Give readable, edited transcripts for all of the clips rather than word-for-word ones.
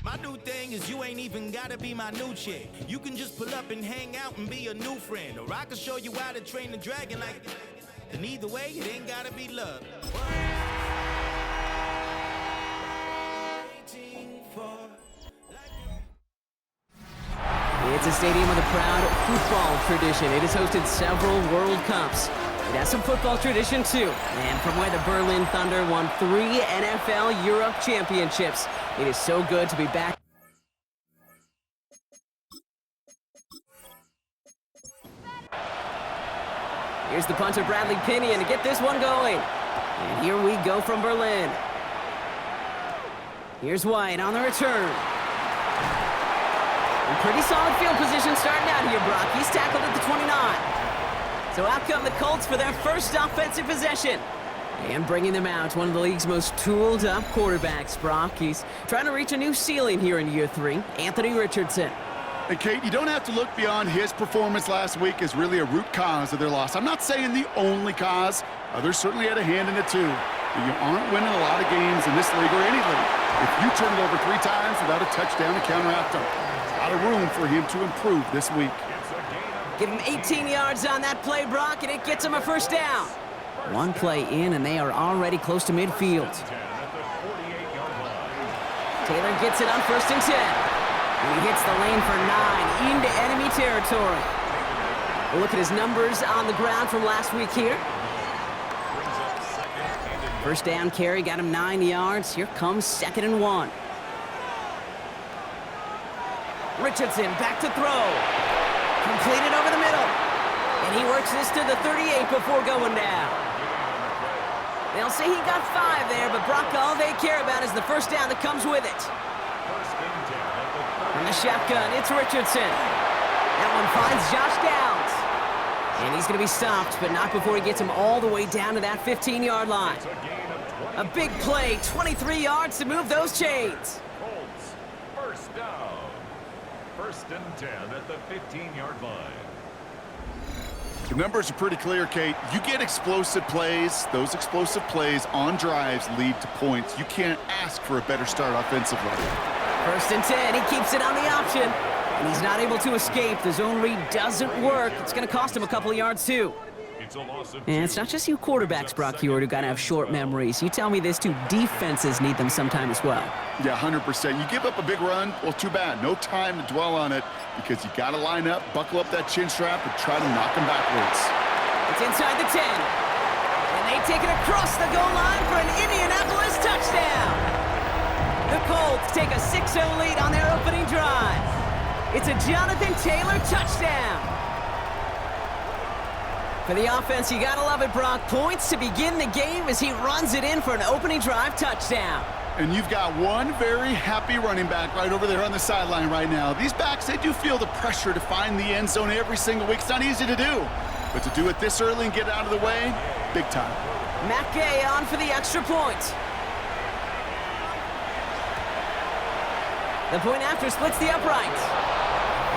My new thing is you ain't even gotta be my new chick. You can just pull up and hang out and be a new friend. Or I can show you how to train the dragon like that. And either way, it ain't gotta be love. It's a stadium with a proud football tradition. It has hosted several World Cups. It has some football tradition too. And from where the Berlin Thunder won 3 NFL Europe championships, it is so good to be back. Here's the punter, Bradley Pinion, to get this one going. And here we go from Berlin. Here's White on the return. And pretty solid field position starting out here, Brock. He's tackled at the 29. So out come the Colts for their first offensive possession. And bringing them out, one of the league's most tooled-up quarterbacks, Brock. He's trying to reach a new ceiling here in year 3. Anthony Richardson. And Kate, you don't have to look beyond his performance last week as really a root cause of their loss. I'm not saying the only cause. Others certainly had a hand in it too. But you aren't winning a lot of games in this league or any league if you turn it over 3 times without a touchdown to counteract them. A lot of room for him to improve this week. Give him 18 yards on that play, Brock, and it gets him a first down. One play in, and they are already close to midfield. Taylor gets it on 1st and 10. And he hits the lane for 9 into enemy territory. We'll look at his numbers on the ground from last week here. First down carry got him 9 yards. Here comes 2nd and 1. Richardson back to throw. Completed over the middle. And he works this to the 38 before going down. They'll say he got 5 there, but Brock, all they care about is the first down that comes with it. From the shotgun, it's Richardson. That one finds Josh Downs. And he's going to be stopped, but not before he gets him all the way down to that 15-yard line. A big play, 23 yards to move those chains. Colts, first down. 1st and 10 at the 15-yard line. The numbers are pretty clear, Kate. You get explosive plays. Those explosive plays on drives lead to points. You can't ask for a better start offensively. 1st and 10, he keeps it on the option. And he's not able to escape. The zone read doesn't work. It's going to cost him a couple of yards, too. And it's not just you quarterbacks, Brock Hewitt, who got to have short memories. You tell me this, too. Defenses need them sometime as well. Yeah, 100%. You give up a big run, well, too bad. No time to dwell on it because you got to line up, buckle up that chin strap, and try to knock them backwards. It's inside the 10. And they take it across the goal line for an Indianapolis touchdown. The Colts take a 6-0 lead on their opening drive. It's a Jonathan Taylor touchdown. For the offense, you gotta love it, Brock. Points to begin the game as he runs it in for an opening drive touchdown. And you've got one very happy running back right over there on the sideline right now. These backs, they do feel the pressure to find the end zone every single week. It's not easy to do. But to do it this early and get out of the way, big time. Matt Gay on for the extra point. The point after splits the upright.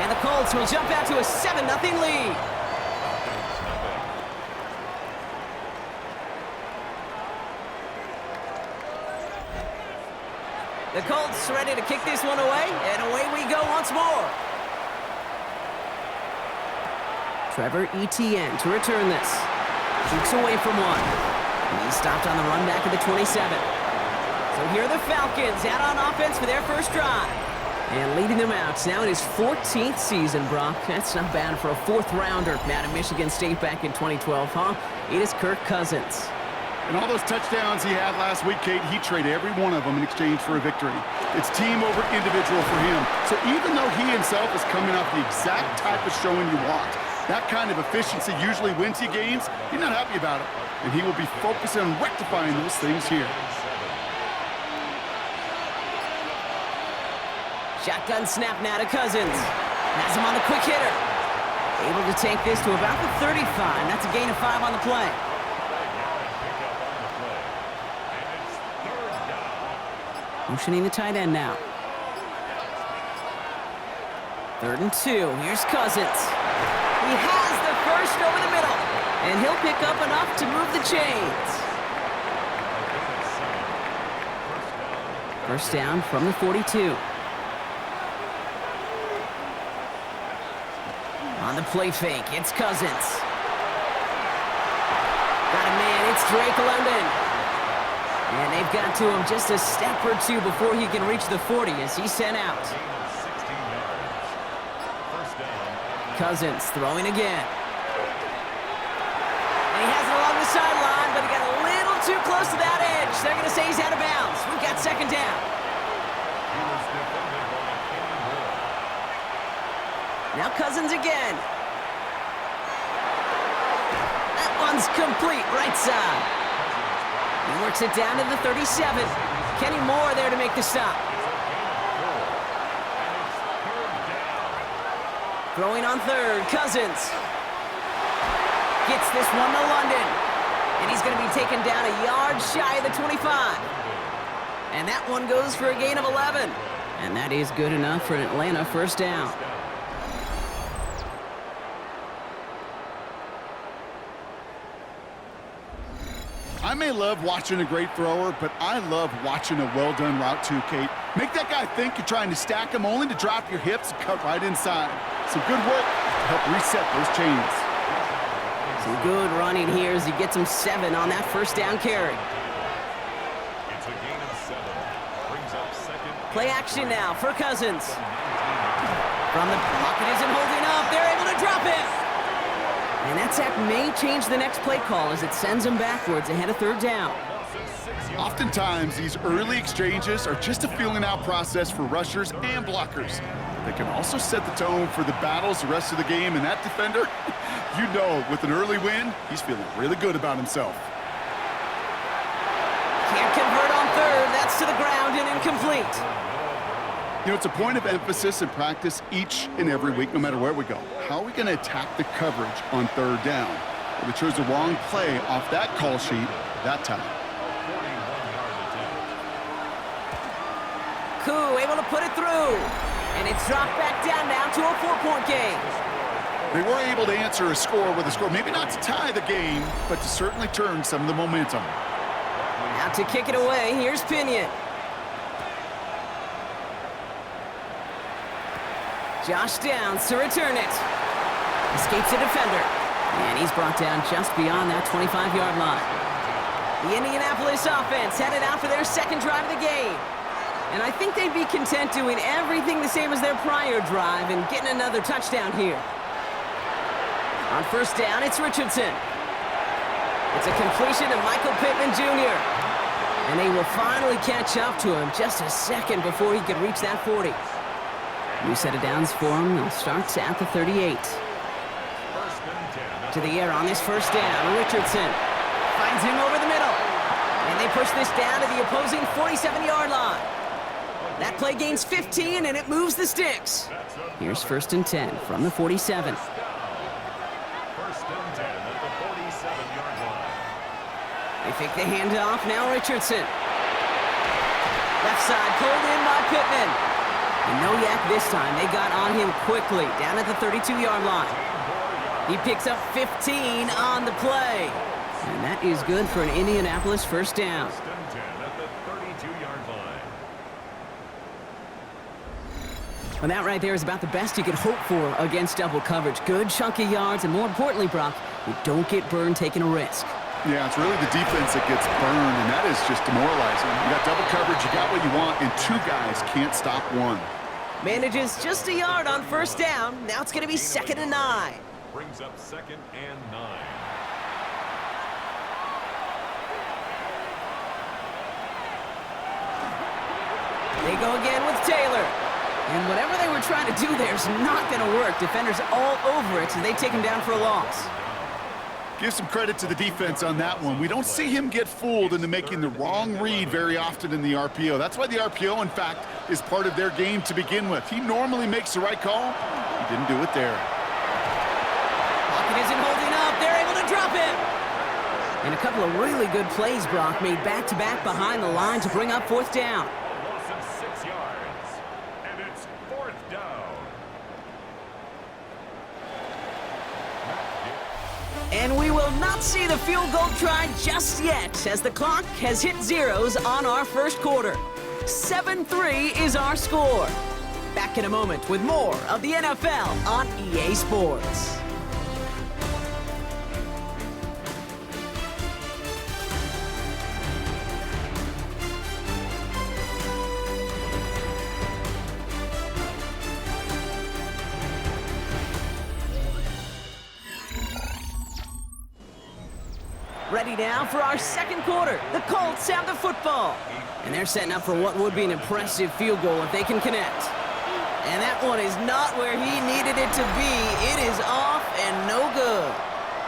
And the Colts will jump out to a 7-0 lead. The Colts ready to kick this one away, and away we go once more. Trevor Etienne to return this. Jukes away from one. And he's stopped on the run back at the 27. So here are the Falcons out on offense for their first drive. And leading them out now in his 14th season, Brock. That's not bad for a 4th-rounder out of Michigan State back in 2012, huh? It is Kirk Cousins. And all those touchdowns he had last week, Kate, he traded every one of them in exchange for a victory. It's team over individual for him. So even though he himself is coming off the exact type of showing you want, that kind of efficiency usually wins you games, he's not happy about it. And he will be focusing on rectifying those things here. Shotgun snap now to Cousins. Has him on the quick hitter. Able to take this to about the 35. That's a gain of 5 on the play. Motioning the tight end now. 3rd and 2. Here's Cousins. He has the first over the middle. And he'll pick up enough to move the chains. First down from the 42. On the play fake, it's Cousins. Got a man, it's Drake London. And they've got to him just a step or two before he can reach the 40 as he's sent out. Cousins throwing again. And he has it along the sideline, but he got a little too close to that edge. They're going to say he's out of bounds. We've got second down. Now Cousins again. That one's complete, right side. He works it down to the 37. Kenny Moore there to make the stop. Throwing on third, Cousins. Gets this one to London. And he's going to be taken down a yard shy of the 25. And that one goes for a gain of 11. And that is good enough for an Atlanta first down. I may love watching a great thrower, but I love watching a well-done route too, Kate. Make that guy think you're trying to stack him only to drop your hips and cut right inside. Some good work to help reset those chains. Some good running here as he gets him 7 on that first down carry. It's a gain of 7. Brings up second. Play action now for Cousins. From the pocket isn't holding up. They're able to drop it. And that sack may change the next play call as it sends him backwards ahead of third down. Oftentimes, these early exchanges are just a feeling-out process for rushers and blockers. They can also set the tone for the battles the rest of the game, and that defender, you know, with an early win, he's feeling really good about himself. Can't convert on third. That's to the ground and incomplete. You know, it's a point of emphasis in practice each and every week, no matter where we go. How are we going to attack the coverage on third down? Well, we chose the wrong play off that call sheet that time. Koo able to put it through. And it's dropped back down now to a 4-point game. They were able to answer a score with a score, maybe not to tie the game, but to certainly turn some of the momentum. Now to kick it away, here's Pinion. Josh Downs to return it. Escapes a defender. And he's brought down just beyond that 25-yard line. The Indianapolis offense headed out for their second drive of the game. And I think they'd be content doing everything the same as their prior drive and getting another touchdown here. On first down, it's Richardson. It's a completion to Michael Pittman Jr. And they will finally catch up to him just a second before he could reach that 40. New set of downs for him. They'll start at the 38. To the air on this first down. Richardson finds him over the middle. And they push this down to the opposing 47-yard line. That play gains 15, and it moves the sticks. Here's first and 10 from the 47. First and 10 at the 47-yard line. They fake the handoff. Now Richardson. Left side pulled in by Pittman. And no yak this time. They got on him quickly down at the 32-yard line. He picks up 15 on the play. And that is good for an Indianapolis first down. First and 10 at the 32-yard line. Well, that right there is about the best you could hope for against double coverage. Good chunky yards, and more importantly, Brock, you don't get burned taking a risk. Yeah, it's really the defense that gets burned, and that is just demoralizing. You got double coverage, you got what you want, and 2 guys can't stop one. Manages just a yard on first down. Now it's going to be second and 9. Brings up second and 9. They go again with Taylor. And whatever they were trying to do there is not going to work. Defenders all over it, so they take him down for a loss. Give some credit to the defense on that one. We don't see him get fooled into making the wrong read very often in the RPO. That's why the RPO, in fact, is part of their game to begin with. He normally makes the right call. He didn't do it there. Pocket isn't holding up. They're able to drop it. And a couple of really good plays, Brock, made back-to-back behind the line to bring up fourth down. Loss of 6 yards. And it's fourth down. And we will not see the field goal try just yet as the clock has hit zeros on our first quarter. 7-3 is our score. Back in a moment with more of the NFL on EA Sports. Ready now for our second quarter. The Colts have the football. And they're setting up for what would be an impressive field goal if they can connect. And that one is not where he needed it to be. It is off and no good.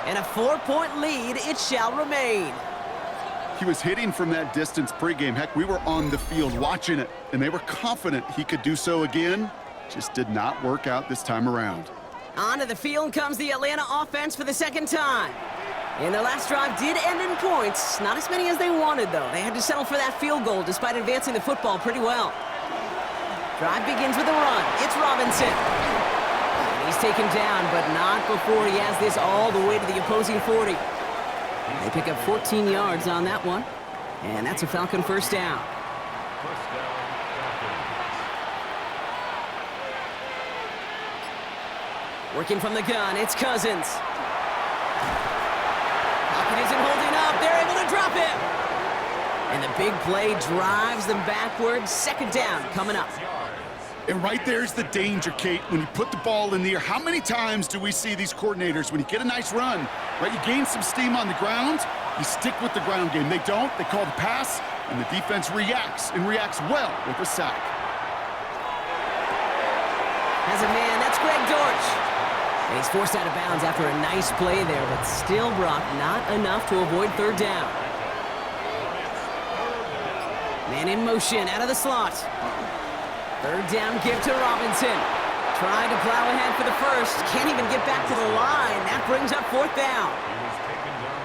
And a 4-point lead, it shall remain. He was hitting from that distance pregame. Heck, we were on the field watching it, and they were confident he could do so again. Just did not work out this time around. Onto the field comes the Atlanta offense for the second time. And their last drive did end in points. Not as many as they wanted, though. They had to settle for that field goal despite advancing the football pretty well. Drive begins with a run. It's Robinson. And he's taken down, but not before he has this all the way to the opposing 40. They pick up 14 yards on that one. And that's a Falcon first down. Working from the gun, it's Cousins. Pocket isn't holding up. They're able to drop him. And the big play drives them backwards. Second down coming up. And right there's the danger, Kate, when you put the ball in the air. How many times do we see these coordinators, when you get a nice run, right, you gain some steam on the ground, you stick with the ground game. They don't. They call the pass, and the defense reacts, and reacts well with a sack. Has a man. That's Greg Dortch. And he's forced out of bounds after a nice play there, but still, Brock, not enough to avoid third down. Man in motion, out of the slot. Third down give to Robinson. Trying to plow ahead for the first. Can't even get back to the line. That brings up fourth down.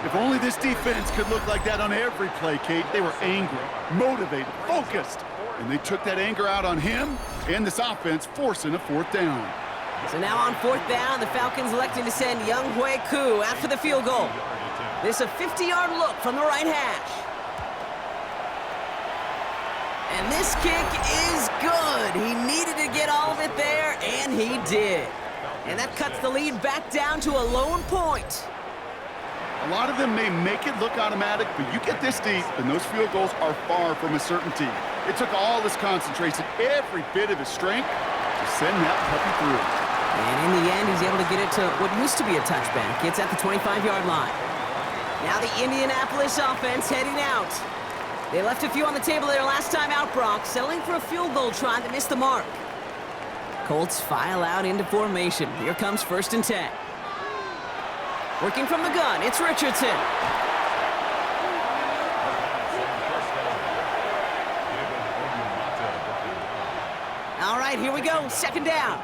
If only this defense could look like that on every play, Kate. They were angry, motivated, focused. And they took that anger out on him and this offense, forcing a fourth down. So now on fourth down, the Falcons electing to send Younghoe Koo after the field goal. This a 50-yard look from the right hash. And this kick is good. He needed to get all of it there, and he did. And that cuts the lead back down to a lone point. A lot of them may make it look automatic, but you get this deep, and those field goals are far from a certainty. It took all his concentration, every bit of his strength, to send that puppy through. And in the end, he's able to get it to what used to be a touchback. It's at the 25-yard line. Now the Indianapolis offense heading out. They left a few on the table there last time out, Brock, settling for a field goal try that missed the mark. Colts file out into formation. Here comes 1st and 10. Working from the gun, it's Richardson. All right, here we go, second down.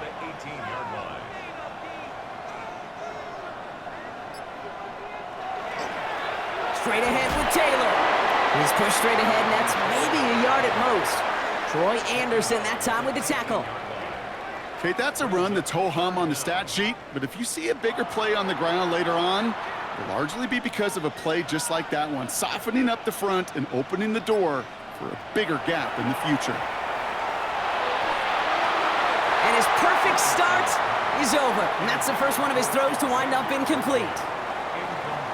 Straight ahead with Taylor. He's pushed straight ahead, and that's maybe a yard at most. Troy Anderson that time with the tackle. Kate, that's a run that's ho-hum on the stat sheet, but if you see a bigger play on the ground later on, it'll largely be because of a play just like that one, softening up the front and opening the door for a bigger gap in the future. And his perfect start is over, and that's the first one of his throws to wind up incomplete.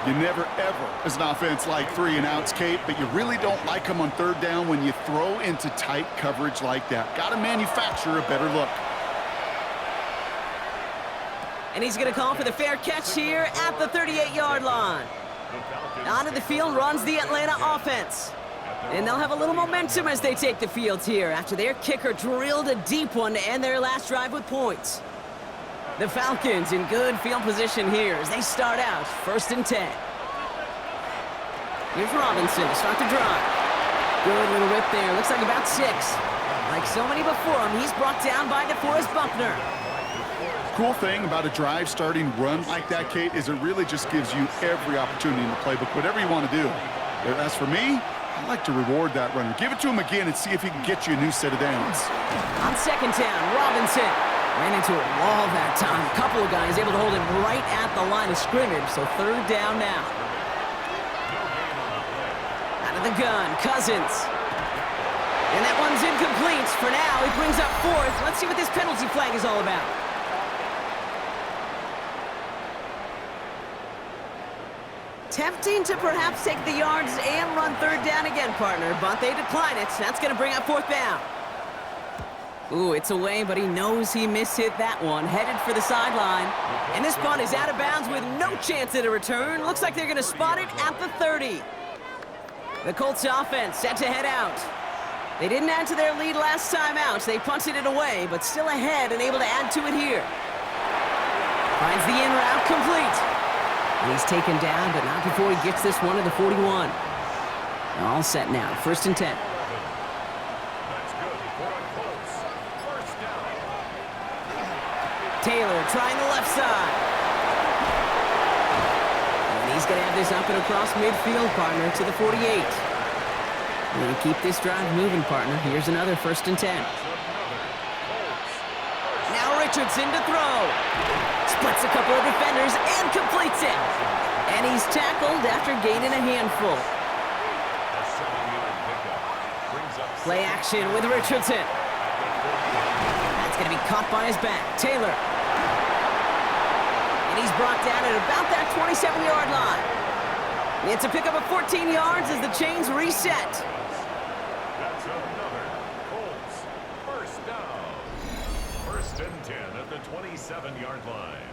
You never, ever, as an offense, like 3 and outs, Kate, but you really don't like them on third down when you throw into tight coverage like that. Got to manufacture a better look. And he's going to call for the fair catch here at the 38-yard line. Onto the field runs the Atlanta offense. And they'll have a little momentum as they take the field here after their kicker drilled a deep one to end their last drive with points. The Falcons in good field position here as they start out 1st and 10. Here's Robinson to start the drive. Good little rip there. Looks like about 6. Like so many before him, he's brought down by DeForest Buckner. Cool thing about a drive starting run like that, Kate, is it really just gives you every opportunity in the playbook, whatever you want to do. As for me, I like to reward that runner. Give it to him again and see if he can get you a new set of downs. On second down, Robinson ran into a wall that time. A couple of guys able to hold him right at the line of scrimmage, so third down now. Out of the gun, Cousins. And that one's in incomplete. For now, he brings up fourth. Let's see what this penalty flag is all about. Tempting to perhaps take the yards and run third down again, partner, but they decline it. That's going to bring up fourth down. Ooh, it's away, but he knows he mishit that one. Headed for the sideline. And this punt is out of bounds with no chance at a return. Looks like they're going to spot it at the 30. The Colts offense set to head out. They didn't add to their lead last time out. They punted it away, but still ahead and able to add to it here. Finds the in route complete. And he's taken down, but not before he gets this one to the 41. All set now. 1st and 10. Taylor trying the left side. And he's going to have this up and across midfield, partner, to the 48. We're going to keep this drive moving, partner. Here's another 1st and 10. Now Richardson to throw. Splits a couple of defenders and completes it. And he's tackled after gaining a handful. Play action with Richardson. That's going to be caught by his back. Taylor. And he's brought down at about that 27-yard line. It's a pickup of 14 yards as the chains reset. That's another Colts first down. 1st and 10 at the 27-yard line.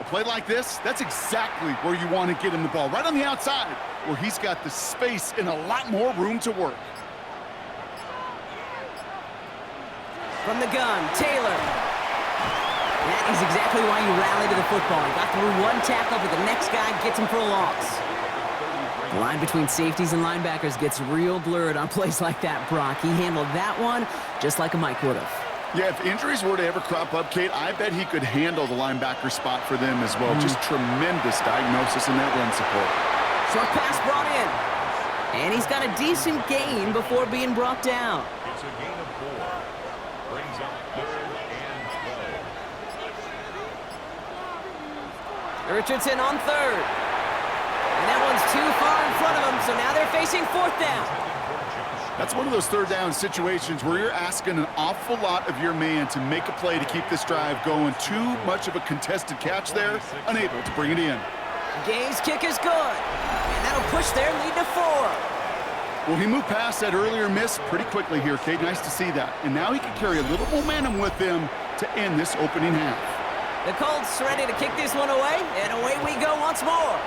A play like this, that's exactly where you want to get him the ball. Right on the outside, where he's got the space and a lot more room to work. From the gun, Taylor. That is exactly why you rally to the football. He got through one tackle, but the next guy gets him for a loss. The line between safeties and linebackers gets real blurred on plays like that, Brock. He handled that one just like a Mike would have. Yeah, if injuries were to ever crop up, Kate, I bet he could handle the linebacker spot for them as well. Just tremendous diagnosis in that run support. Short pass brought in. And he's got a decent gain before being brought down. It's a gain of 4. Brings up 3rd and 12. Richardson on 3rd. And that one's too far in front of him, so now they're facing 4th down. That's one of those third down situations where you're asking an awful lot of your man to make a play to keep this drive going. Too much of a contested catch there, unable to bring it in. Gay's kick is good, and that'll push their lead to 4. Well, he moved past that earlier miss pretty quickly here, Kate. Nice to see that. And now he can carry a little momentum with him to end this opening half. The Colts ready to kick this one away, and away we go once more.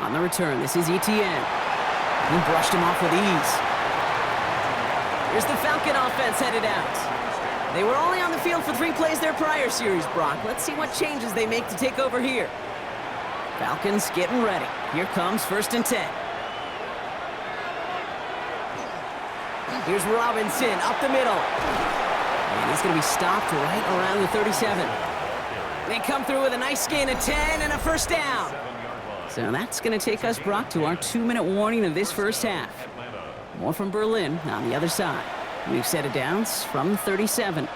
On the return, this is Etienne. He brushed him off with ease. Here's the Falcon offense headed out. They were only on the field for 3 plays their prior series, Brock. Let's see what changes they make to take over here. Falcons getting ready. Here comes 1st and 10. Here's Robinson up the middle. And he's going to be stopped right around the 37. They come through with a nice gain of 10 and a 1st down. So that's going to take us, Brock, to our 2-minute warning of this first half. More from Berlin on the other side. We've set it down from 37.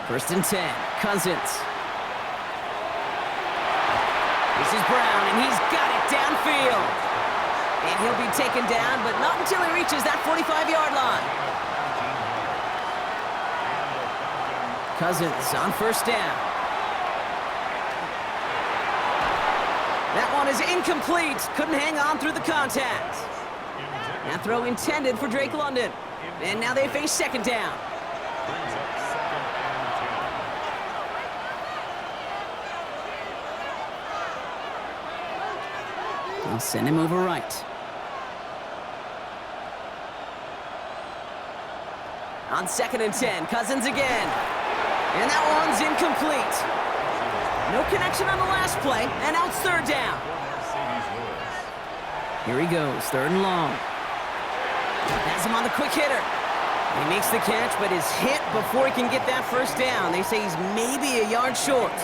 1st and 10. Cousins. This is Brown, and he's got it downfield. And he'll be taken down, but not until he reaches that 45-yard line. Cousins on 1st down. That one is incomplete. Couldn't hang on through the contact. That throw intended for Drake London. And now they face 2nd down. They'll send him over right. On 2nd and 10, Cousins again. And that one's incomplete. No connection on the last play, and now it's 3rd down. Here he goes, 3rd and long. Has him on the quick hitter. He makes the catch, but is hit before he can get that 1st down. They say he's maybe a yard short.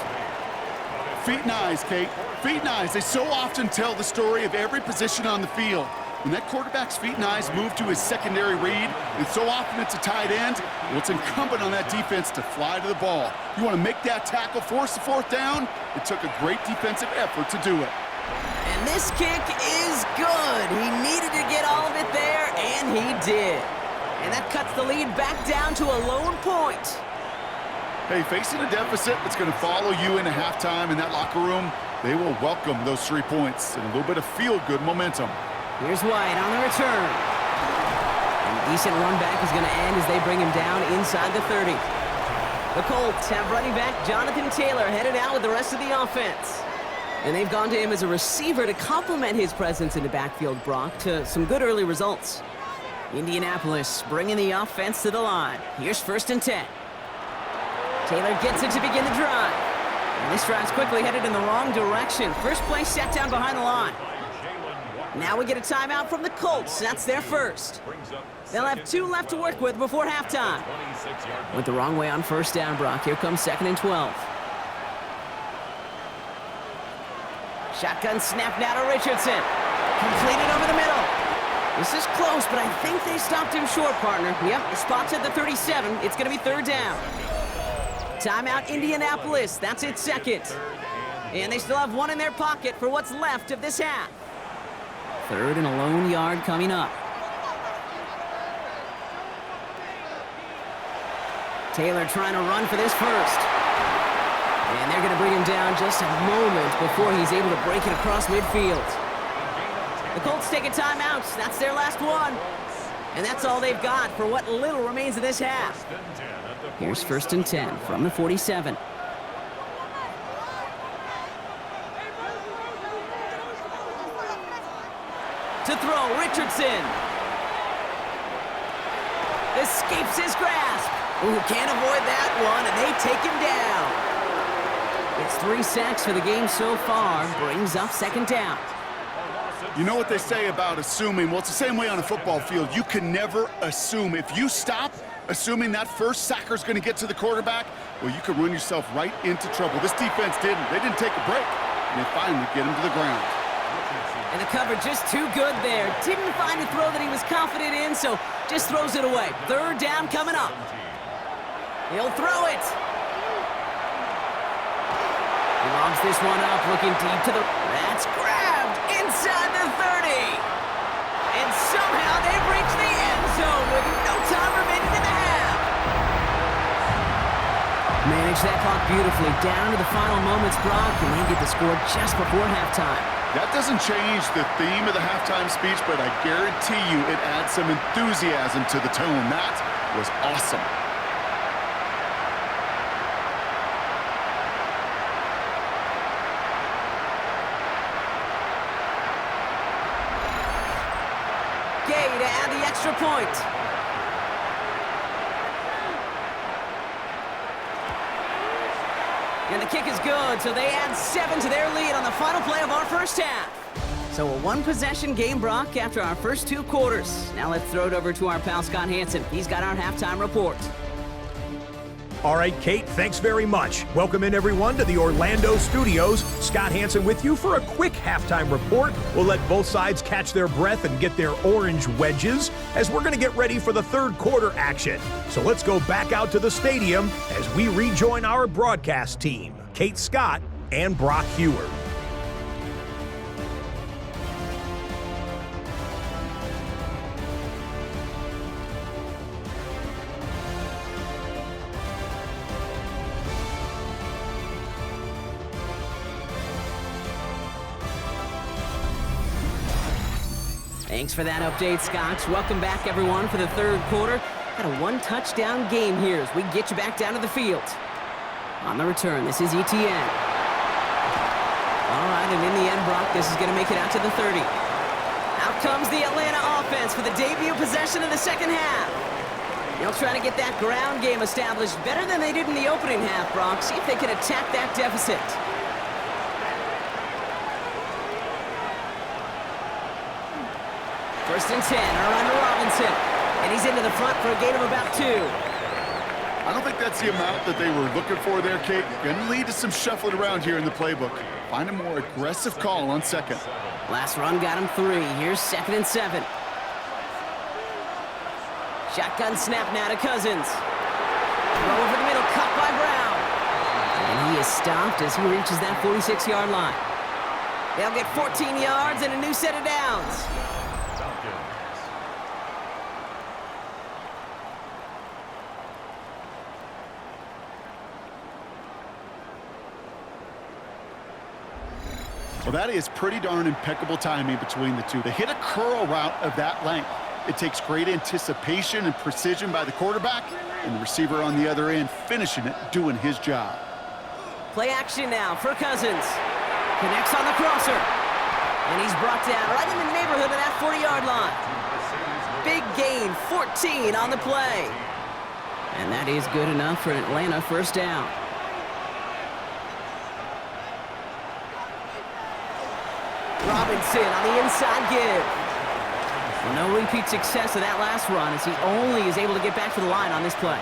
Feet and eyes, Kate. Feet and eyes. They so often tell the story of every position on the field. When that quarterback's feet and eyes move to his secondary read, and so often it's a tight end, well, it's incumbent on that defense to fly to the ball. You want to make that tackle, force the fourth down? It took a great defensive effort to do it. And this kick is good. He needed to get all of it there, and he did. And that cuts the lead back down to a lone point. Hey, facing a deficit that's going to follow you into halftime in that locker room, they will welcome those 3 points and a little bit of feel-good momentum. Here's White on the return. And a decent run back is going to end as they bring him down inside the 30. The Colts have running back Jonathan Taylor headed out with the rest of the offense. And they've gone to him as a receiver to complement his presence in the backfield, Brock, to some good early results. Indianapolis bringing the offense to the line. Here's 1st and 10. Taylor gets it to begin the drive. And this drive's quickly headed in the wrong direction. First play set down behind the line. Now we get a timeout from the Colts. That's their first. They'll have 2 left to work with before halftime. Went the wrong way on 1st down, Brock. Here comes 2nd and 12. Shotgun snap now to Richardson. Completed over the middle. This is close, but I think they stopped him short, partner. Yep, the spot's at the 37. It's going to be 3rd down. Timeout Indianapolis. That's its 2nd. And they still have 1 in their pocket for what's left of this half. 3rd and a lone yard coming up. Taylor trying to run for this first. And they're going to bring him down just a moment before he's able to break it across midfield. The Colts take a timeout. That's their last one. And that's all they've got for what little remains of this half. Here's 1st and 10 from the 47. To throw, Richardson. Escapes his grasp. Ooh, can't avoid that one, and they take him down. It's 3 sacks for the game so far. Brings up 2nd down. You know what they say about assuming? Well, it's the same way on a football field. You can never assume. If you stop assuming that first sacker's going to get to the quarterback, well, you could run yourself right into trouble. This defense didn't. They didn't take a break, and they finally get him to the ground. And the cover just too good there. Didn't find a throw that he was confident in, so just throws it away. 3rd down coming up. He'll throw it. He lobs this one up, looking deep to the... That's grabbed inside the 30. And somehow they've reached the end zone with no time remaining in the half. Manage that clock beautifully down to the final moments, Brock, and they get the score just before halftime. That doesn't change the theme of the halftime speech, but I guarantee you it adds some enthusiasm to the tone. That was awesome. Gay to add the extra point. And the kick is good, so they add 7 to their lead on the final play of our first half. So a 1-possession game, Brock, after our first 2 quarters. Now let's throw it over to our pal Scott Hansen. He's got our halftime report. All right, Kate, thanks very much. Welcome in, everyone, to the Orlando studios. Scott Hansen with you for a quick halftime report. We'll let both sides catch their breath and get their orange wedges as we're going to get ready for the 3rd quarter action. So let's go back out to the stadium as we rejoin our broadcast team, Kate Scott and Brock Hewer. Thanks for that update, Scott. Welcome back, everyone, for the 3rd quarter. Got a 1-touchdown game here as we get you back down to the field. On the return, this is ETN. All right, and in the end, Brock, this is going to make it out to the 30. Out comes the Atlanta offense for the debut possession of the 2nd half. They'll try to get that ground game established better than they did in the opening half, Brock. See if they can attack that deficit. First and 10, around to Robinson. And he's into the front for a gain of about 2. I don't think that's the amount that they were looking for there, Kate. Going to lead to some shuffling around here in the playbook. Find a more aggressive call on second. Last run got him 3. Here's 2nd and 7. Shotgun snap now to Cousins. Throw over the middle, caught by Brown. And he is stopped as he reaches that 46-yard line. They'll get 14 yards and a new set of downs. Well, that is pretty darn impeccable timing between the two. To hit a curl route of that length, it takes great anticipation and precision by the quarterback, and the receiver on the other end finishing it, doing his job. Play action now for Cousins. Connects on the crosser. And he's brought down right in the neighborhood of that 40-yard line. Big gain, 14 on the play. And that is good enough for an Atlanta first down. Robinson on the inside give. Well, no repeat success of that last run as he only is able to get back to the line on this play.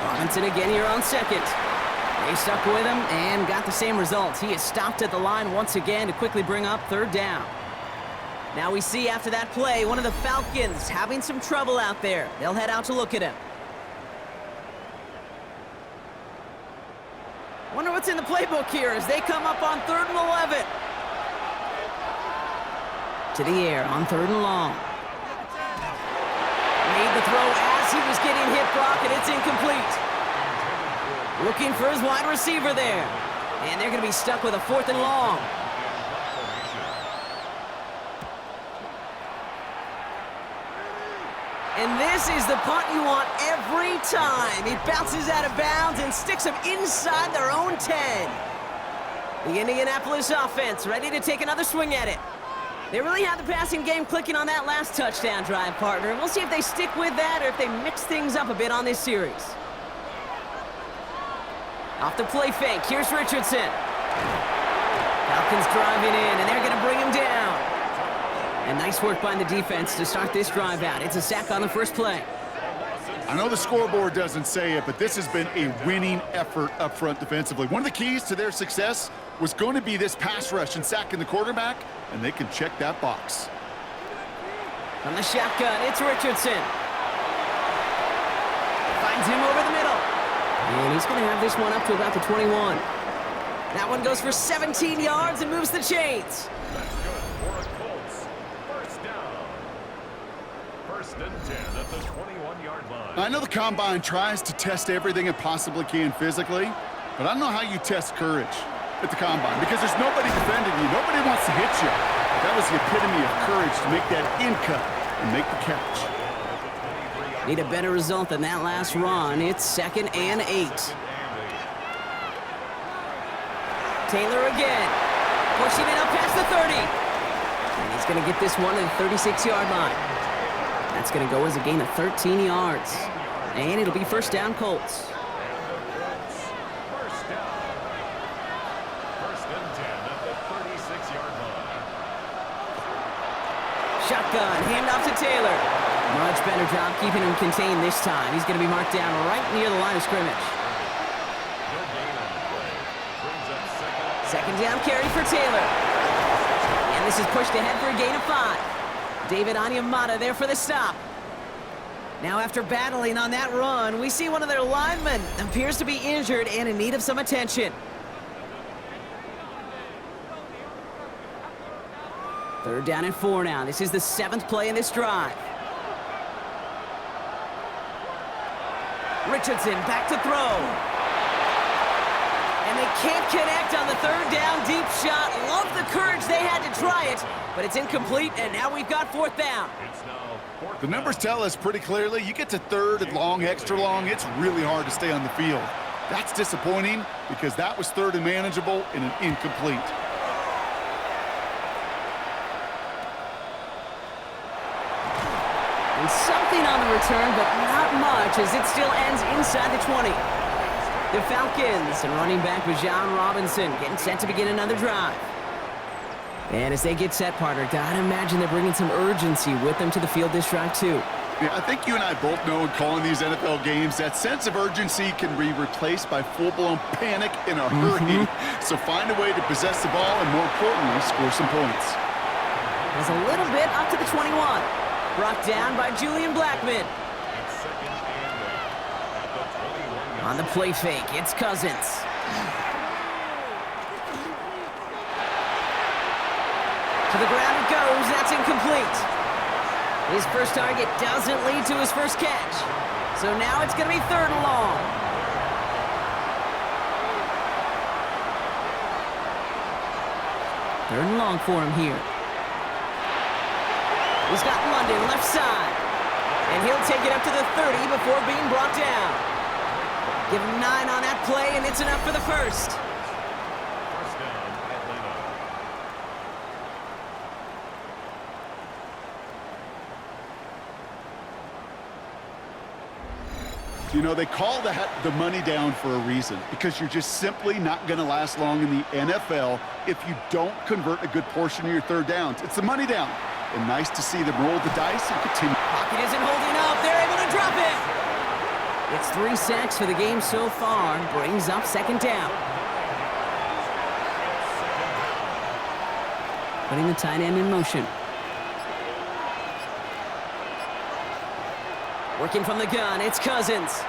Robinson again here on second. They stuck with him and got the same results. He is stopped at the line once again to quickly bring up 3rd down. Now we see after that play, one of the Falcons having some trouble out there. They'll head out to look at him. Wonder what's in the playbook here as they come up on 3rd and 11. To the air on 3rd and long. Made the throw as he was getting hit, Brock, and it's incomplete. Looking for his wide receiver there. And they're going to be stuck with a 4th and long. And this is the punt you want every time. It bounces out of bounds and sticks them inside their own 10. The Indianapolis offense ready to take another swing at it. They really had the passing game clicking on that last touchdown drive, partner. We'll see if they stick with that or if they mix things up a bit on this series. Off the play fake, here's Richardson. Falcons driving in, and they're going to bring him down. And nice work by the defense to start this drive out. It's a sack on the first play. I know the scoreboard doesn't say it, but this has been a winning effort up front defensively. One of the keys to their success was going to be this pass rush and sacking the quarterback, and they can check that box. From the shotgun, it's Richardson. Finds him over the middle. And he's going to have this one up to about the 21. That one goes for 17 yards and moves the chains. That's good for a Colts. First down. 1st and 10 at the 21-yard line. I know the Combine tries to test everything it possibly can physically, but I don't know how you test courage at the Combine because there's nobody defending you. Nobody wants to hit you. That was the epitome of courage to make that in cut and make the catch. Need a better result than that last run. It's 2nd and 8. Taylor again. Pushing it up past the 30. And he's going to get this one to the 36-yard line. That's going to go as a gain of 13 yards. And it'll be first down Colts. First down. 1st and 10 at the 36-yard line. Shotgun, handoff to Taylor. Much better job keeping him contained this time. He's going to be marked down right near the line of scrimmage. Second down carry for Taylor. And this is pushed ahead for a gain of 5. David Onyemata there for the stop. Now after battling on that run, we see one of their linemen appears to be injured and in need of some attention. 3rd down and 4 now. This is the 7th play in this drive. Richardson back to throw. And they can't connect on the 3rd down deep shot. Love the courage they had to try it, but it's incomplete, and now we've got 4th down. The numbers tell us pretty clearly, you get to 3rd and long, extra long, it's really hard to stay on the field. That's disappointing because that was 3rd and manageable and an incomplete. And something on the return, but not much as it still ends inside the 20. The Falcons and running back Bijan Robinson getting set to begin another drive. And as they get set, partner, gotta imagine they're bringing some urgency with them to the field this drive, too. Yeah, I think you and I both know in calling these NFL games that sense of urgency can be replaced by full-blown panic in a hurry. So find a way to possess the ball and, more importantly, score some points. Has a little bit up to the 21. Brought down by Julian Blackman. On the play fake, it's Cousins. To the ground it goes. That's incomplete. His first target doesn't lead to his first catch. So now it's going to be 3rd and long. Third and long for him here. He's got London left side. And he'll take it up to the 30 before being brought down. Give him 9 on that play, and it's enough for the first. You know, they call that the money down for a reason, because you're just simply not going to last long in the NFL if you don't convert a good portion of your 3rd downs. It's the money down. And nice to see them roll the dice and continue. Pocket isn't holding up. They're able to drop it. It's 3 sacks for the game so far. Brings up 2nd down. Putting the tight end in motion. Working from the gun, it's Cousins.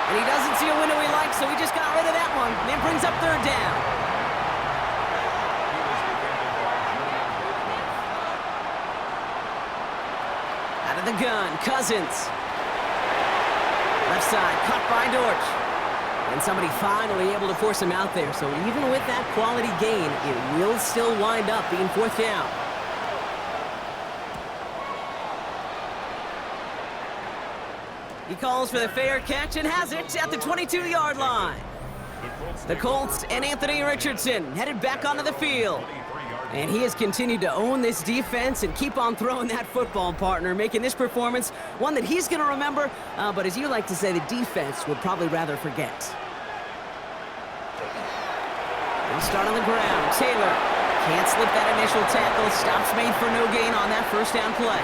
And he doesn't see a window he likes, so he just got rid of that one. And it brings up 3rd down. Out of the gun, Cousins. Left side, cut by Dortch. And somebody finally able to force him out there. So even with that quality gain, it will still wind up being 4th down. He calls for the fair catch and has it at the 22-yard line. The Colts and Anthony Richardson headed back onto the field. And he has continued to own this defense and keep on throwing that football, partner, making this performance one that he's going to remember, but as you like to say, the defense would probably rather forget. They'll start on the ground. Taylor can't slip that initial tackle. Stops made for no gain on that 1st down play.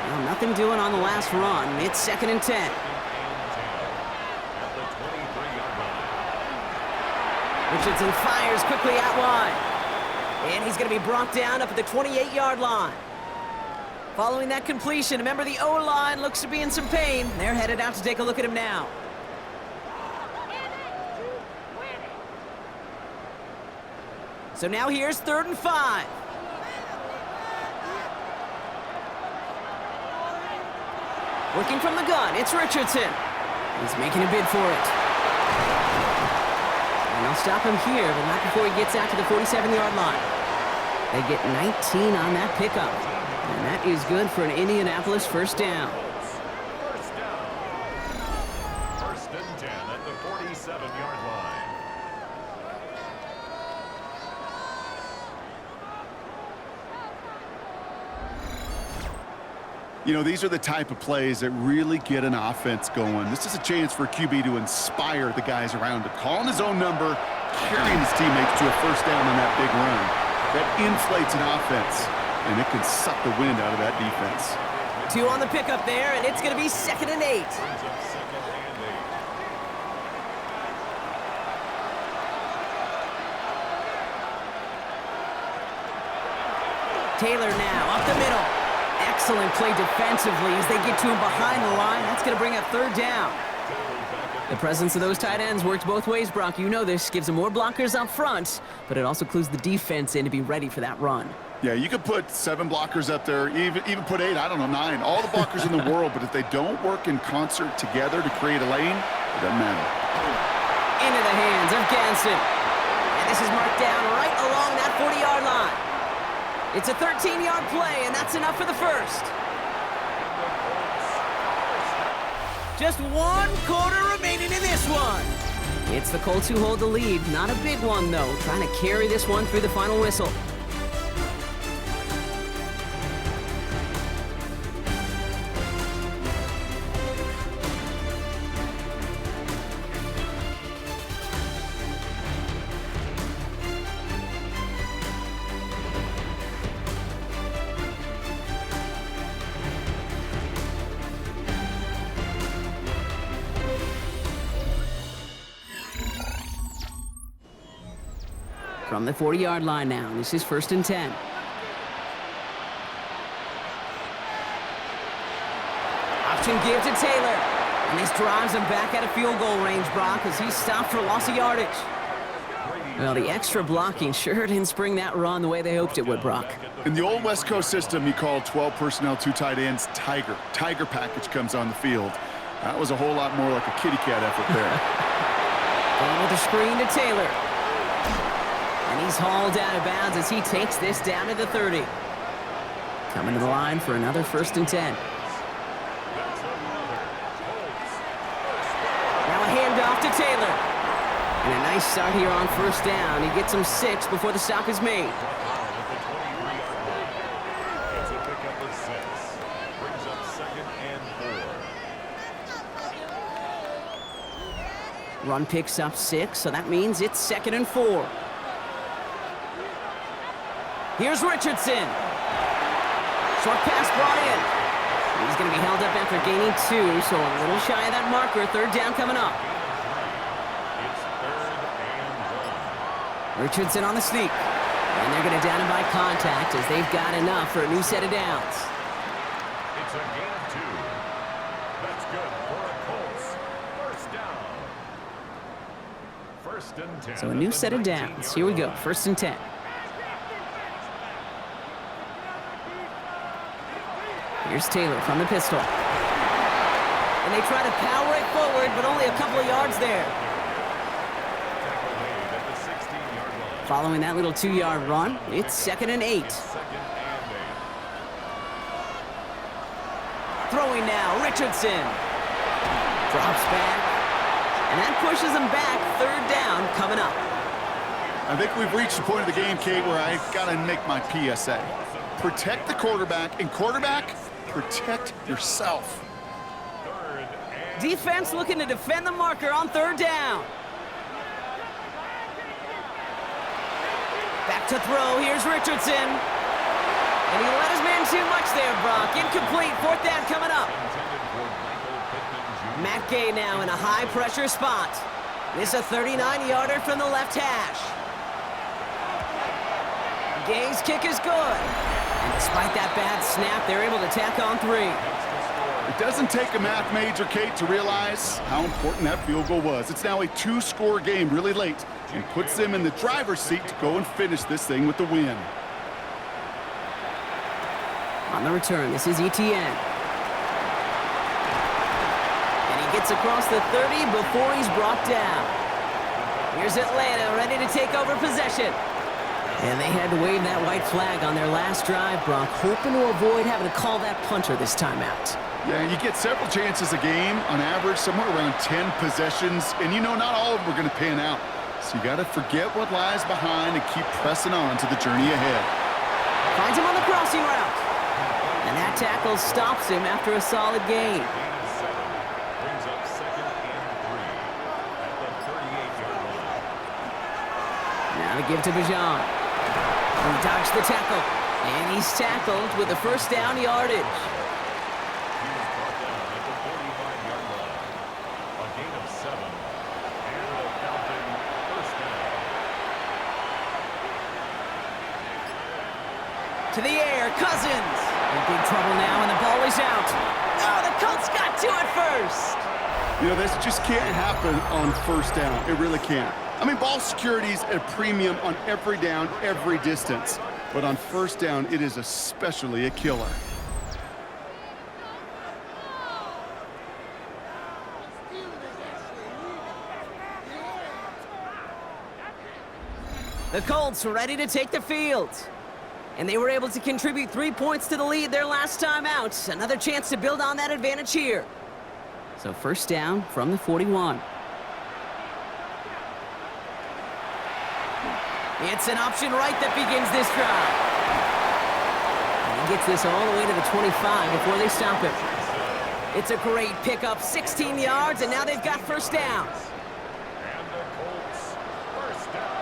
Well, nothing doing on the last run. It's 2nd and 10. Richardson fires quickly out wide. And he's going to be brought down up at the 28-yard line. Following that completion, remember the O-line looks to be in some pain. They're headed out to take a look at him now. So now here's 3rd and 5. Working from the gun, it's Richardson. He's making a bid for it. And they'll stop him here, but not before he gets out to the 47-yard line. They get 19 on that pickup. And that is good for an Indianapolis 1st down. 1st and 10 at the 47-yard line. You know, these are the type of plays that really get an offense going. This is a chance for a QB to inspire the guys around him. Calling his own number, carrying his teammates to a 1st down on that big run. That inflates an offense, and it can suck the wind out of that defense. 2 on the pickup there, and it's going to be 2nd and 8. Taylor now up the middle. Excellent play defensively as they get to him behind the line. That's going to bring up 3rd down. The presence of those tight ends works both ways, Brock. You know this. Gives them more blockers up front, but it also clues the defense in to be ready for that run. Yeah, you could put 7 blockers up there, even put 8, I don't know, 9. All the blockers in the world, but if they don't work in concert together to create a lane, it doesn't matter. Into the hands of Ganston. And this is marked down right along that 40-yard line. It's a 13-yard play, and that's enough for the first. Just 1 quarter remaining in this one. It's the Colts who hold the lead. Not a big one, though. Trying to carry this one through the final whistle. From the 40-yard line now, this is 1st and 10. Option give to Taylor. And this drives him back out of field goal range, Brock, as he's stopped for loss of yardage. Well, the extra blocking sure didn't spring that run the way they hoped it would, Brock. In the old West Coast system, you called 12 personnel, 2 tight ends, Tiger. Tiger package comes on the field. That was a whole lot more like a kitty cat effort there. Going with the screen to Taylor. And he's hauled out of bounds as he takes this down to the 30. Coming to the line for another 1st and 10. Now a handoff to Taylor. And a nice start here on 1st down. He gets him 6 before the stop is made. It's a pickup of 6. Brings up 2nd and 4. Run picks up 6, so that means it's 2nd and 4. Here's Richardson. Short pass brought in. He's going to be held up after gaining 2, so a little shy of that marker. 3rd down coming up. Richardson on the sneak. And they're going to down him by contact as they've got enough for a new set of downs. It's a gain of 2. That's good for the Colts. 1st down. 1st and 10. So a new set of downs. Here we go. 1st and 10. Here's Taylor from the pistol. And they try to power it forward, but only a couple of yards there. Following that little 2-yard run, it's 2nd and 8. Throwing now, Richardson. Drops back. And that pushes him back. 3rd down coming up. I think we've reached the point of the game, Kate, where I got to make my PSA. Protect the quarterback, and quarterback, protect yourself. Defense looking to defend the marker on 3rd down. Back to throw, here's Richardson. And he let his man too much there, Brock. Incomplete, 4th down coming up. Matt Gay now in a high-pressure spot. This a 39-yarder from the left hash. Gay's kick is good. And despite that bad snap, they're able to tack on 3. It doesn't take a math major, Kate, to realize how important that field goal was. It's now a 2-score game really late and puts them in the driver's seat to go and finish this thing with the win. On the return, this is Etienne. And he gets across the 30 before he's brought down. Here's Atlanta ready to take over possession. And they had to wave that white flag on their last drive, Brock, hoping to avoid having to call that punter this time out. Yeah, you get several chances a game, on average, somewhere around 10 possessions, and you know not all of them are going to pan out. So you got to forget what lies behind and keep pressing on to the journey ahead. Finds him on the crossing route. And that tackle stops him after a solid gain. Brings up 2nd and 3 at the 38-yard line. Now to give to Bijan. He dodged the tackle. And he's tackled with the 1st down yardage. He was brought down at the 45-yard line. A gain of 7. And the Falcon 1st down. To the air, Cousins. In big trouble now, and the ball is out. Oh, the Colts got to it first. You know, this just can't happen on 1st down. It really can't. I mean, ball security's at a premium on every down, every distance. But on 1st down, it is especially a killer. The Colts were ready to take the field. And they were able to contribute 3 points to the lead their last time out. Another chance to build on that advantage here. So 1st down from the 41. It's an option right that begins this drive. And he gets this all the way to the 25 before they stop him. It's a great pickup, 16 yards, and now they've got 1st down. And the Colts 1st down.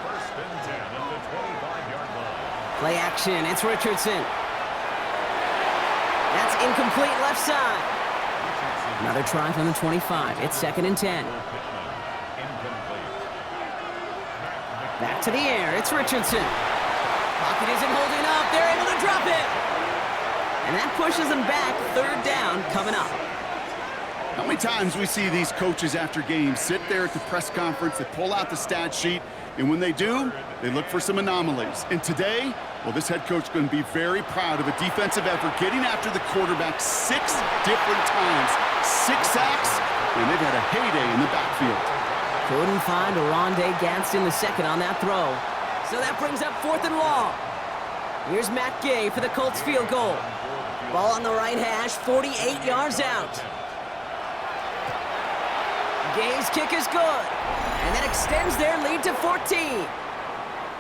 1st and 10 at the 25-yard line. Play action, it's Richardson. That's incomplete left side. Another try from the 25. It's 2nd and 10. Back to the air, it's Richardson. Pocket isn't holding up, they're able to drop it. And that pushes them back, 3rd down coming up. How many times we see these coaches after games sit there at the press conference, they pull out the stat sheet, and when they do, they look for some anomalies. And today, well, this head coach is going to be very proud of a defensive effort getting after the quarterback 6 different times. 6 sacks, and they've had a heyday in the backfield. Couldn't find Rondé Gadsden II on that throw. So that brings up 4th and long. Here's Matt Gay for the Colts field goal. Ball on the right hash, 48 yards out. Gay's kick is good, and that extends their lead to 14.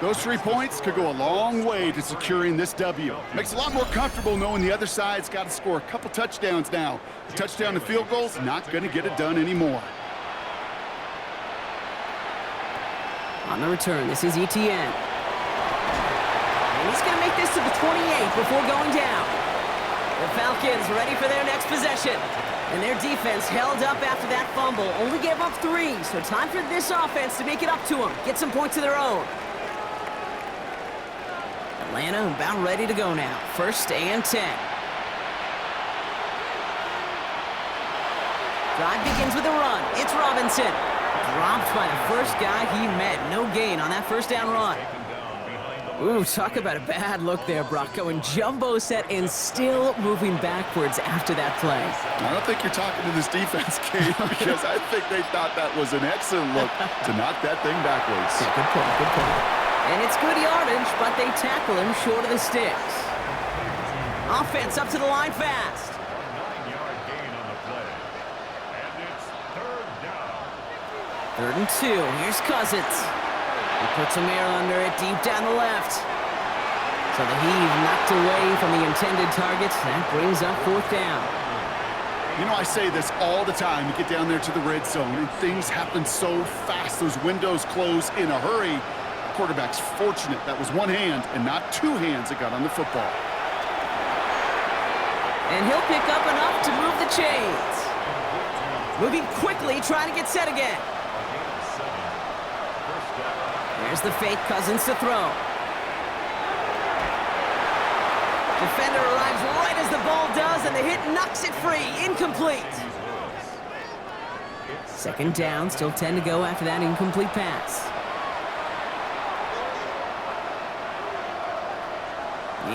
Those 3 points could go a long way to securing this W. Makes it a lot more comfortable knowing the other side's got to score a couple touchdowns now. A touchdown and field goal's not going to get it done anymore. On the return, this is Etienne. And he's going to make this to the 28 before going down. The Falcons ready for their next possession. And their defense held up after that fumble. Only gave up 3, so time for this offense to make it up to them. Get some points of their own. Atlanta about ready to go now. 1st and 10. Drive begins with a run. It's Robinson. Dropped by the first guy he met. No gain on that 1st down run. Ooh, talk about a bad look there, Brock. Going jumbo set and still moving backwards after that play. I don't think you're talking to this defense, Kate, because I think they thought that was an excellent look to knock that thing backwards. Yeah, good point, good point. And it's good yardage, but they tackle him short of the sticks. Offense up to the line fast. 9-yard gain on the play. And it's 3rd down. 3rd and 2. Here's Cousins. He puts some air under it deep down the left. So the heave knocked away from the intended target. That brings up 4th down. You know, I say this all the time. You get down there to the red zone, and things happen so fast. Those windows close in a hurry. The quarterback's fortunate that was 1 hand and not 2 hands that got on the football. And he'll pick up enough to move the chains. Moving quickly, trying to get set again. There's the fake, Cousins to throw. Defender arrives right as the ball does, and the hit knocks it free. Incomplete. 2nd down, still 10 to go after that incomplete pass.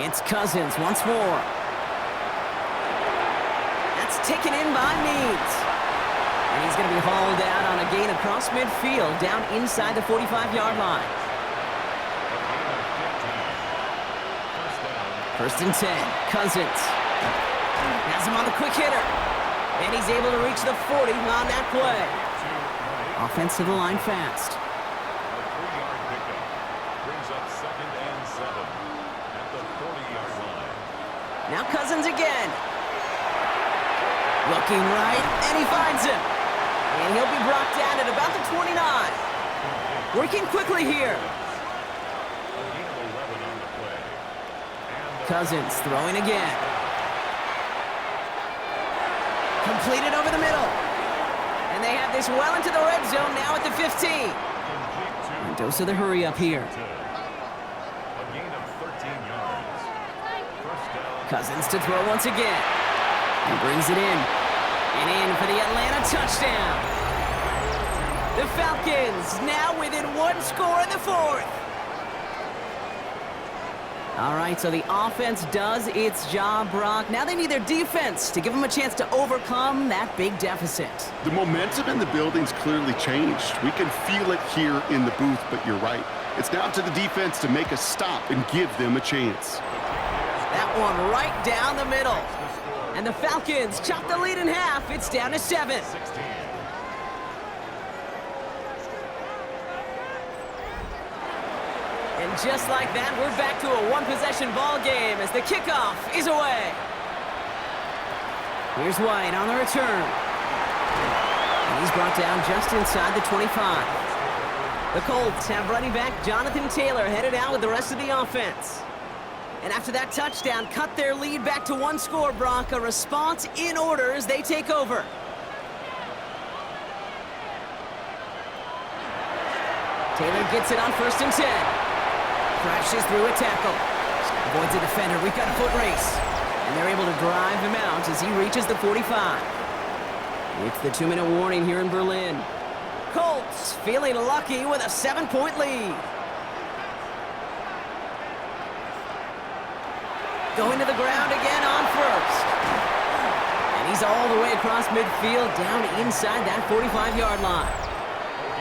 It's Cousins once more. That's taken in by Means. And he's going to be hauled out on a gain across midfield, down inside the 45-yard line. 1st and 10. Cousins has him on the quick hitter. And he's able to reach the 40 on that play. Offense to the line fast. A 3-yard pickup brings up 2nd and 7 at the 40-yard line. Now Cousins again. Looking right, and he finds him. And he'll be brought down at about the 29. Working quickly here. A gain of 11 on the play. Cousins throwing again. Completed over the middle. And they have this well into the red zone now at the 15. And dose of the hurry up here. A gain of 13 yards. 1st down. Cousins to throw once again. And brings it in. And in for the Atlanta touchdown. The Falcons now within 1 score in the 4th. All right, so the offense does its job, Brock. Now they need their defense to give them a chance to overcome that big deficit. The momentum in the building's clearly changed. We can feel it here in the booth, but you're right. It's now to the defense to make a stop and give them a chance. That one right down the middle. And the Falcons chop the lead in half. It's down to 7. And just like that, we're back to a 1-possession ball game as the kickoff is away. Here's White on the return. And he's brought down just inside the 25. The Colts have running back Jonathan Taylor headed out with the rest of the offense. And after that touchdown, cut their lead back to 1 score, Brock. A response in order as they take over. Taylor gets it on 1st and 10. Crashes through a tackle. Avoids a defender. We've got a foot race. And they're able to drive him out as he reaches the 45. It's the 2-minute warning here in Berlin. Colts feeling lucky with a 7-point lead. Going to the ground again on 1st. And he's all the way across midfield down inside that 45-yard line.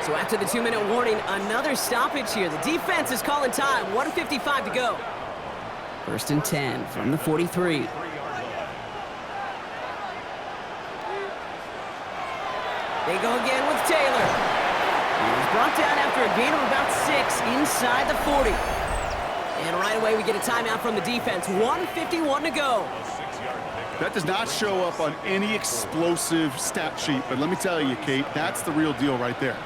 So after the 2-minute warning, another stoppage here. The defense is calling time. 1:55 to go. 1st and 10 from the 43. They go again with Taylor. He's brought down after a gain of about 6 inside the 40. And right away we get a timeout from the defense. 1:51 to go. That does not show up on any explosive stat sheet, but let me tell you, Kate, that's the real deal right there.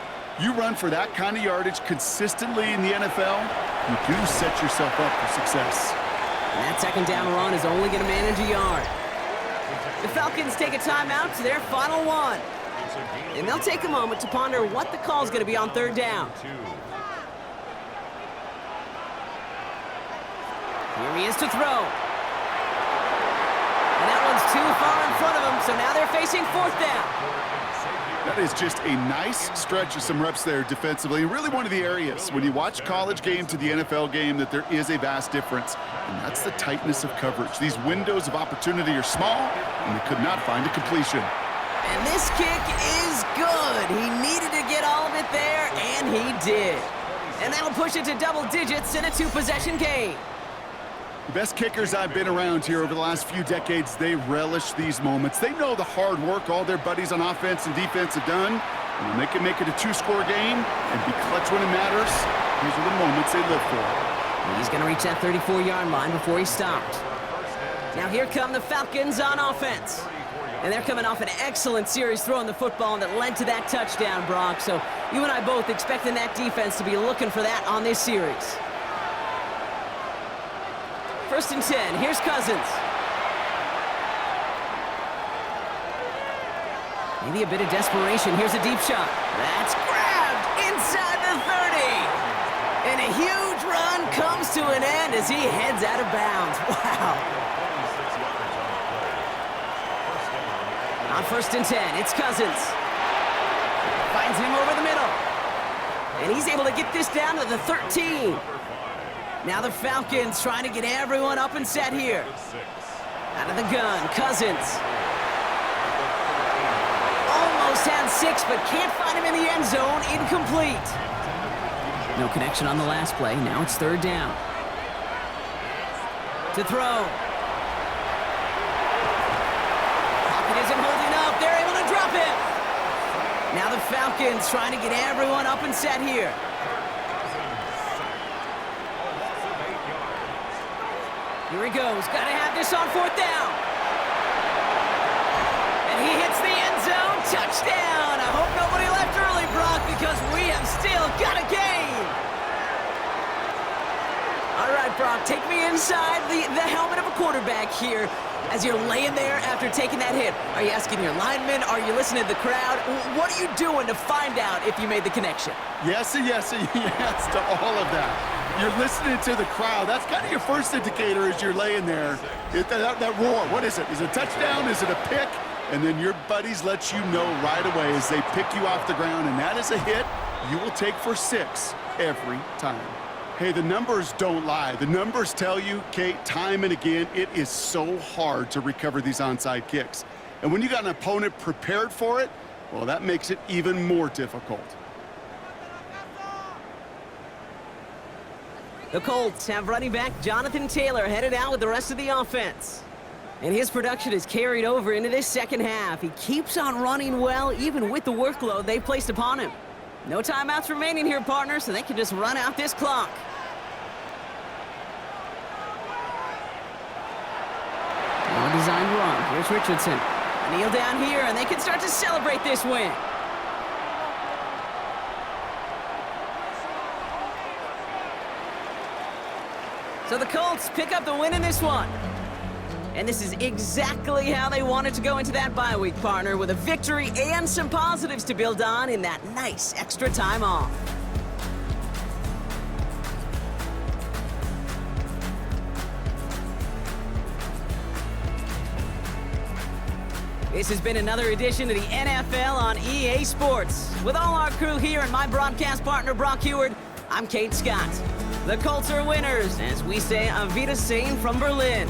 You run for that kind of yardage consistently in the NFL, you do set yourself up for success. And that 2nd down run is only going to manage a yard. The Falcons take a timeout to their final one. And they'll take a moment to ponder what the call is going to be on 3rd down. Here he is to throw. And that one's too far in front of him, so now they're facing 4th down. That is just a nice stretch of some reps there defensively. Really one of the areas when you watch college game to the NFL game that there is a vast difference, and that's the tightness of coverage. These windows of opportunity are small, and they could not find a completion. And this kick is good. He needed to get all of it there, and he did. And that'll push it to double digits in a 2-possession game. The best kickers I've been around here over the last few decades, they relish these moments. They know the hard work all their buddies on offense and defense have done. And when they can make it a 2-score game and be clutch when it matters, these are the moments they live for. And he's going to reach that 34-yard line before he stopped. Now here come the Falcons on offense. And they're coming off an excellent series throwing the football that led to that touchdown, Brock. So you and I both expecting that defense to be looking for that on this series. 1st and 10. Here's Cousins. Maybe a bit of desperation. Here's a deep shot. That's grabbed inside the 30. And a huge run comes to an end as he heads out of bounds. Wow. On 1st and 10, it's Cousins. Finds him over the middle. And he's able to get this down to the 13. Now the Falcons trying to get everyone up and set here. Out of the gun, Cousins. Almost had 6, but can't find him in the end zone. Incomplete. No connection on the last play. Now it's 3rd down. To throw. Pocket isn't holding up. They're able to drop it. Now the Falcons trying to get everyone up and set here. Here he goes. Got to have this on 4th down. And he hits the end zone. Touchdown. I hope nobody left early, Brock, because we have still got a game. All right, Brock, take me inside the helmet of a quarterback here as you're laying there after taking that hit. Are you asking your linemen? Are you listening to the crowd? What are you doing to find out if you made the connection? Yes and yes and yes to all of that. You're listening to the crowd. That's kind of your first indicator as you're laying there. That roar, what is it? Is it a touchdown? Is it a pick? And then your buddies let you know right away as they pick you off the ground, and that is a hit you will take for 6 every time. Hey, the numbers don't lie. The numbers tell you, Kate, time and again, it is so hard to recover these onside kicks. And when you got an opponent prepared for it, well, that makes it even more difficult. The Colts have running back Jonathan Taylor headed out with the rest of the offense. And his production is carried over into this 2nd half. He keeps on running well, even with the workload they've placed upon him. No timeouts remaining here, partner, so they can just run out this clock. Well-designed run. Here's Richardson. Kneel down here, and they can start to celebrate this win. So the Colts pick up the win in this one. And this is exactly how they wanted to go into that bye week, partner, with a victory and some positives to build on in that nice extra time off. This has been another edition of the NFL on EA Sports. With all our crew here and my broadcast partner, Brock Heward, I'm Kate Scott. The Colts are winners, as we say Auf Wiedersehen from Berlin.